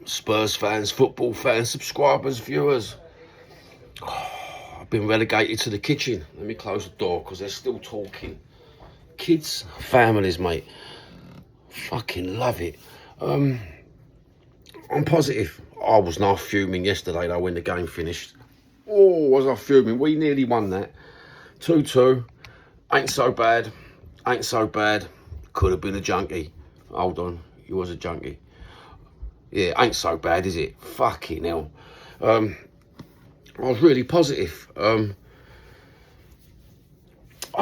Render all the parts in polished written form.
Spurs fans, football fans, subscribers, viewers. I've been relegated to the kitchen. Let me close the door because they're still talking. Kids, families, mate. Fucking love it. I'm positive. I was now fuming yesterday though when the game finished. Oh, was I fuming? We nearly won that. 2-2. Ain't so bad. Ain't so bad. Could have been a junkie. Hold on. He was a junkie. Yeah, ain't so bad, is it? Fucking hell. I was really positive. I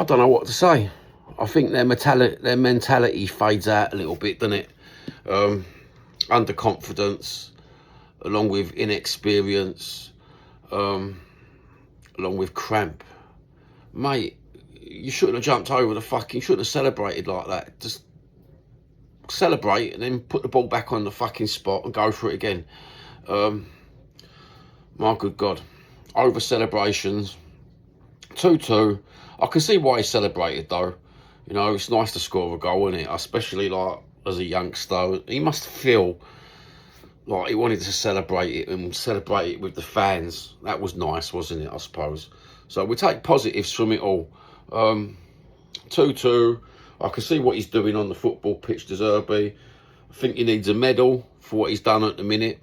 don't know what to say. I think their mentality fades out a little bit, doesn't it? Underconfidence, along with inexperience, along with cramp. Mate, you shouldn't have jumped over the fucking, shouldn't have celebrated like that. Just celebrate and then put the ball back on the fucking spot and go for it again. My good God. Over celebrations. 2-2. I can see why he celebrated though. You know, it's nice to score a goal, isn't it? Especially like as a youngster. He must feel like he wanted to celebrate it and celebrate it with the fans. That was nice, wasn't it, I suppose? So we take positives from it all. 2-2. I can see what he's doing on the football pitch, De Zerbi. I think he needs a medal for what he's done at the minute.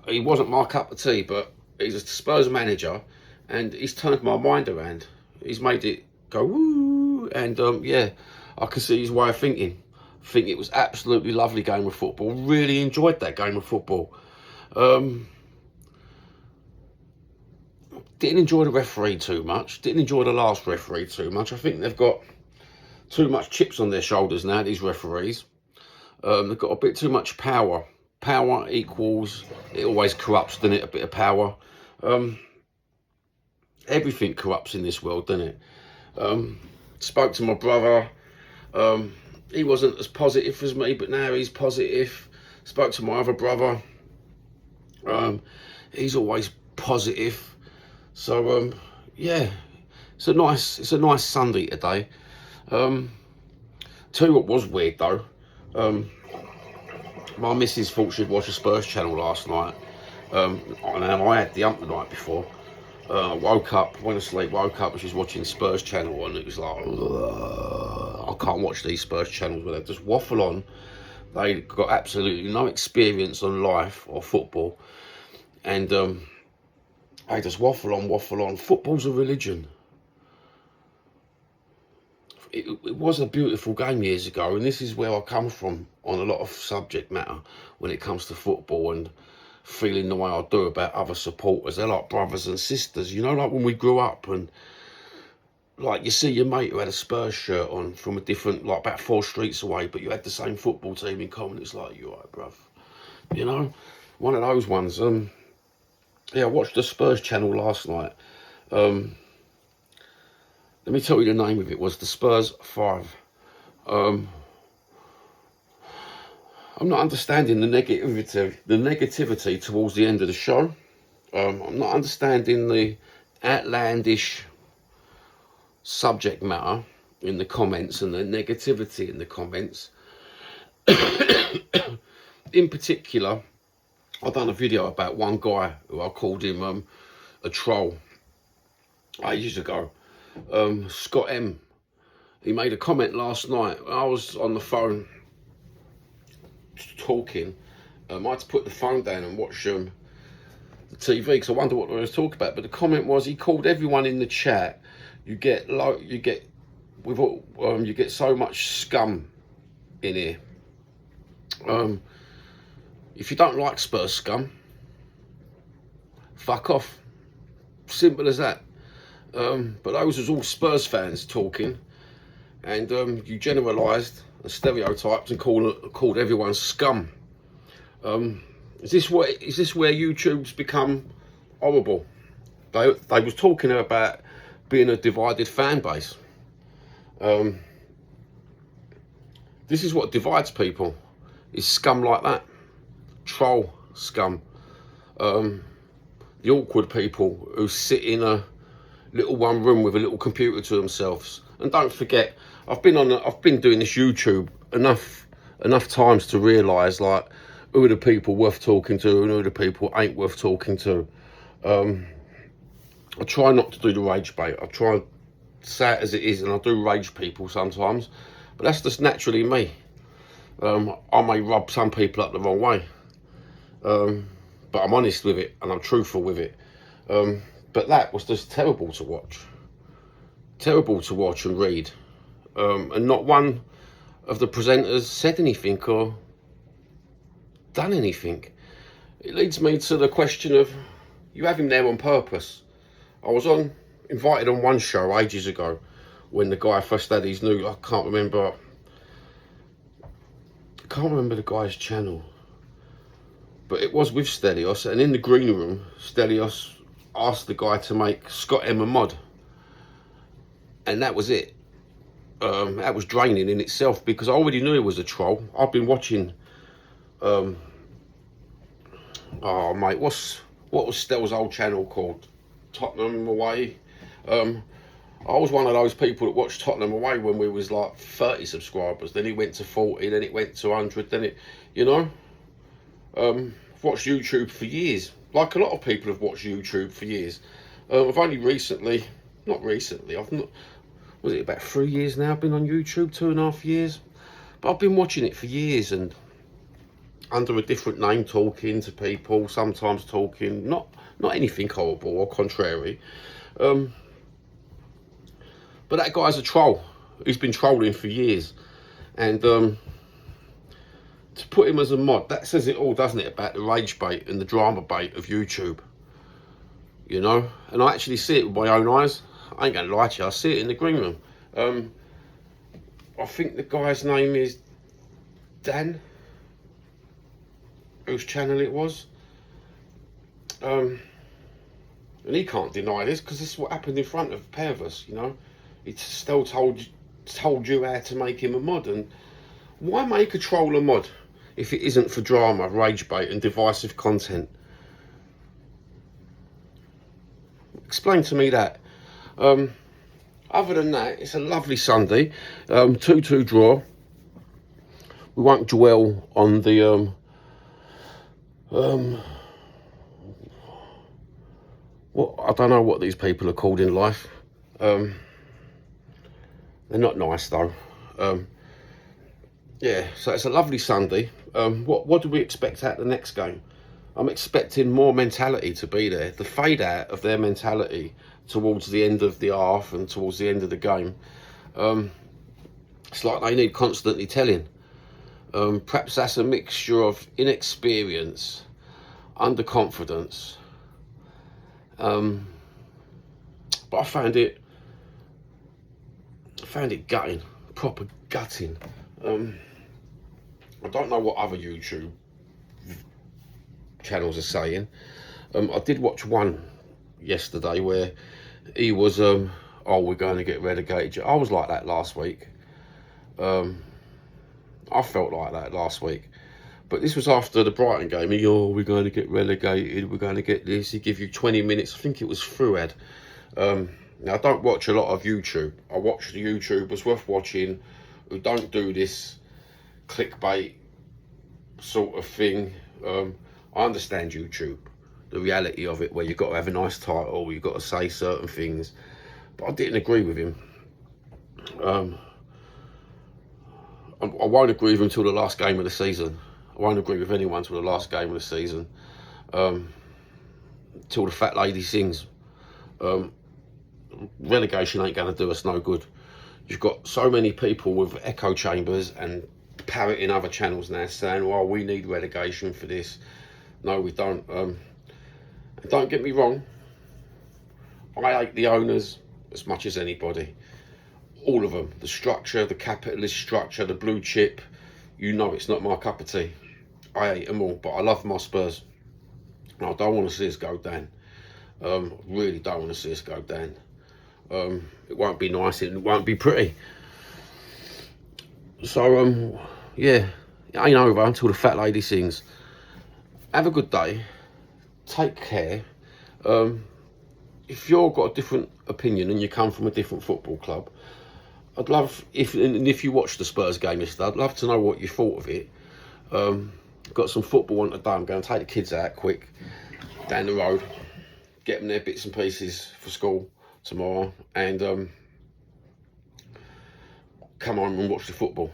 He wasn't my cup of tea, but he's a Spurs manager and he's turned my mind around. He's made it go woo, and yeah, I can see his way of thinking. I think it was absolutely lovely game of football. Really enjoyed that game of football. Didn't enjoy the referee too much. Didn't enjoy the last referee too much. I think they've got too much chips on their shoulders now, these referees. They've got a bit too much power. Power equals, it always corrupts, doesn't it? A bit of power. Everything corrupts in this world, doesn't it? Spoke to my brother. He wasn't as positive as me, but now he's positive. Spoke to my other brother. He's always positive. So yeah, it's a nice Sunday today. Tell you what was weird though. My missus thought she'd watch a Spurs channel last night. And I had the ump the night before. Woke up, went to sleep, woke up and she's watching Spurs channel and it was like, I can't watch these Spurs channels where they just waffle on. They got absolutely no experience on life or football. And they just waffle on. Football's a religion. It was a beautiful game years ago, and this is where I come from on a lot of subject matter when it comes to football and feeling the way I do about other supporters. They're like brothers and sisters, you know, like when we grew up and like you see your mate who had a Spurs shirt on from a different, like about 4 streets away, but you had the same football team in common. It's like, you alright, bruv? You know, one of those ones. Yeah, I watched the Spurs channel last night. Let me tell you the name of it was the Spurs 5. I'm not understanding the negativity towards the end of the show. I'm not understanding the outlandish subject matter in the comments and the negativity in the comments. In particular, I've done a video about one guy who I called him a troll ages ago. Scott M. He made a comment last night. I was on the phone talking. I had to put the phone down and watch the TV because I wonder what I was talking about. But the comment was he called everyone in the chat. You get so much scum in here. If you don't like Spurs scum, fuck off. Simple as that. But those was all Spurs fans talking, and you generalised and stereotyped and called everyone scum. Is this where YouTube's become horrible? They was talking about being a divided fan base. This is what divides people, is scum like that. Troll scum. The awkward people who sit in a little one room with a little computer to themselves. And don't forget, I've been doing this YouTube enough enough times to realise, like, who are the people worth talking to and who are the people ain't worth talking to. I try not to do the rage bait. I try, say it as it is, and I do rage people sometimes, but that's just naturally me. I may rub some people up the wrong way, but I'm honest with it and I'm truthful with it. But that was just terrible to watch. Terrible to watch and read. And not one of the presenters said anything or done anything. It leads me to the question of, you have him there on purpose. I was invited on one show ages ago when the guy first had his new, I can't remember the guy's channel, but it was with Stelios, and in the green room, Stelios asked the guy to make Scott M a mod, and that was it. That was draining in itself, because I already knew he was a troll. I've been watching, oh mate, what was Stel's old channel called? Tottenham Away. I was one of those people that watched Tottenham Away when we was like 30 subscribers. Then it went to 40, then it went to 100, then it, you know. I've watched YouTube for years. Like a lot of people have watched YouTube for years. I've only recently, I've not, was it about 3 years now I've been on YouTube, 2.5 years? But I've been watching it for years, and under a different name, talking to people, sometimes talking, not anything horrible or contrary. But that guy's a troll. He's been trolling for years. And to put him as a mod, that says it all, doesn't it, about the rage bait and the drama bait of YouTube. You know? And I actually see it with my own eyes. I ain't going to lie to you, I see it in the green room. I think the guy's name is Dan, whose channel it was. And he can't deny this, because this is what happened in front of a pair of us, you know. He still told you how to make him a mod. And why make a troll a mod if it isn't for drama, rage bait and divisive content? Explain to me that. Other than that, it's a lovely Sunday. 2-2 draw. We won't dwell on the what, I don't know what these people are called in life. They're not nice though. Yeah, so it's a lovely Sunday. What do we expect out the next game? I'm expecting more mentality to be there. The fade out of their mentality towards the end of the half and towards the end of the game. It's like they need constantly telling. Perhaps that's a mixture of inexperience, underconfidence. But I found it gutting, proper gutting. I don't know what other YouTube channels are saying. I did watch one yesterday where he was, oh, we're going to get relegated. I was like that last week. I felt like that last week. But this was after the Brighton game. Oh, we're going to get relegated, we're going to get this. He give you 20 minutes. I think it was Fruad. Now, I don't watch a lot of YouTube. I watch the YouTubers worth watching who don't do this clickbait sort of thing. I understand YouTube, the reality of it, where you've got to have a nice title, you've got to say certain things. But I didn't agree with him. I won't agree with him until the last game of the season. I won't agree with anyone until the last game of the season. Till the fat lady sings. Relegation ain't going to do us no good. You've got so many people with echo chambers and parroting other channels now saying, well, we need relegation for this. No, we don't. And don't get me wrong, I hate the owners as much as anybody. All of them. The structure, the capitalist structure, the blue chip. You know it's not my cup of tea. I hate them all, but I love my Spurs. And I don't want to see us go down. Really don't want to see us go down. It won't be nice, it won't be pretty. So, yeah, it ain't over until the fat lady sings. Have a good day. Take care. If you've got a different opinion and you come from a different football club, I'd love, if you watched the Spurs game yesterday, I'd love to know what you thought of it. Got some football on today. I'm going to take the kids out quick down the road, get them their bits and pieces for school tomorrow, and come home and watch the football.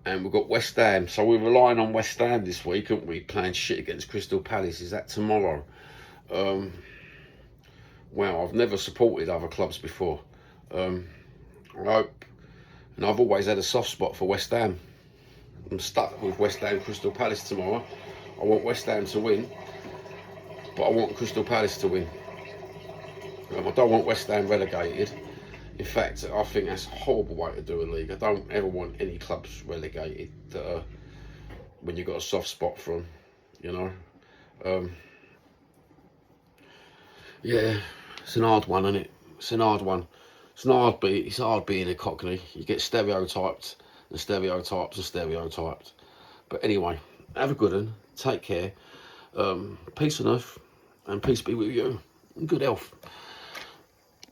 And we've got West Ham, so we're relying on West Ham this week, aren't we? Playing shit against Crystal Palace. Is that tomorrow? Well, I've never supported other clubs before. I hope, and I've always had a soft spot for West Ham. I'm stuck with West Ham Crystal Palace tomorrow. I want West Ham to win, but I want Crystal Palace to win. I don't want West Ham relegated. In fact, I think that's a horrible way to do a league. I don't ever want any clubs relegated when you've got a soft spot for them, you know. Yeah, it's an hard one, isn't it? It's an hard one. It's hard being a Cockney. You get stereotyped, and stereotypes are stereotyped. But anyway, have a good one. Take care. Peace on earth, and peace be with you. And good health.